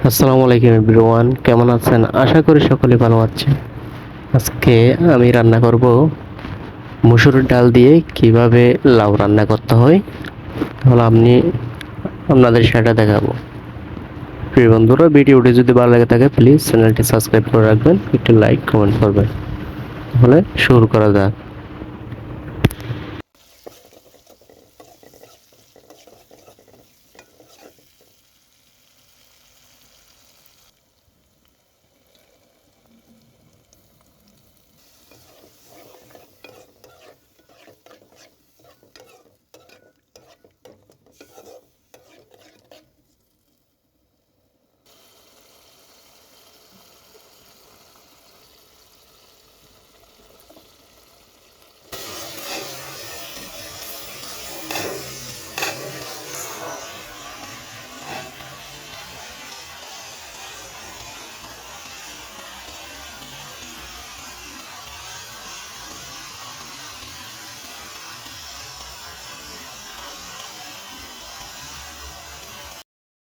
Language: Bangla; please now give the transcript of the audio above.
আসসালামু আলাইকুম এভরিওয়ান, কেমন আছেন? আশা করি সকলে ভালো আছেন। আজকে আমি রান্না করব মসুর ডাল দিয়ে কিভাবে লাউ রান্না করতে হয়, তাহলে আপনাদের সেটা দেখাবো। প্রিয় বন্ধুরা, ভিডিওটি যদি ভালো লাগে থাকে প্লিজ চ্যানেলটি সাবস্ক্রাইব করে রাখবেন, একটু লাইক কমেন্ট করবেন। তাহলে শুরু করা যাক।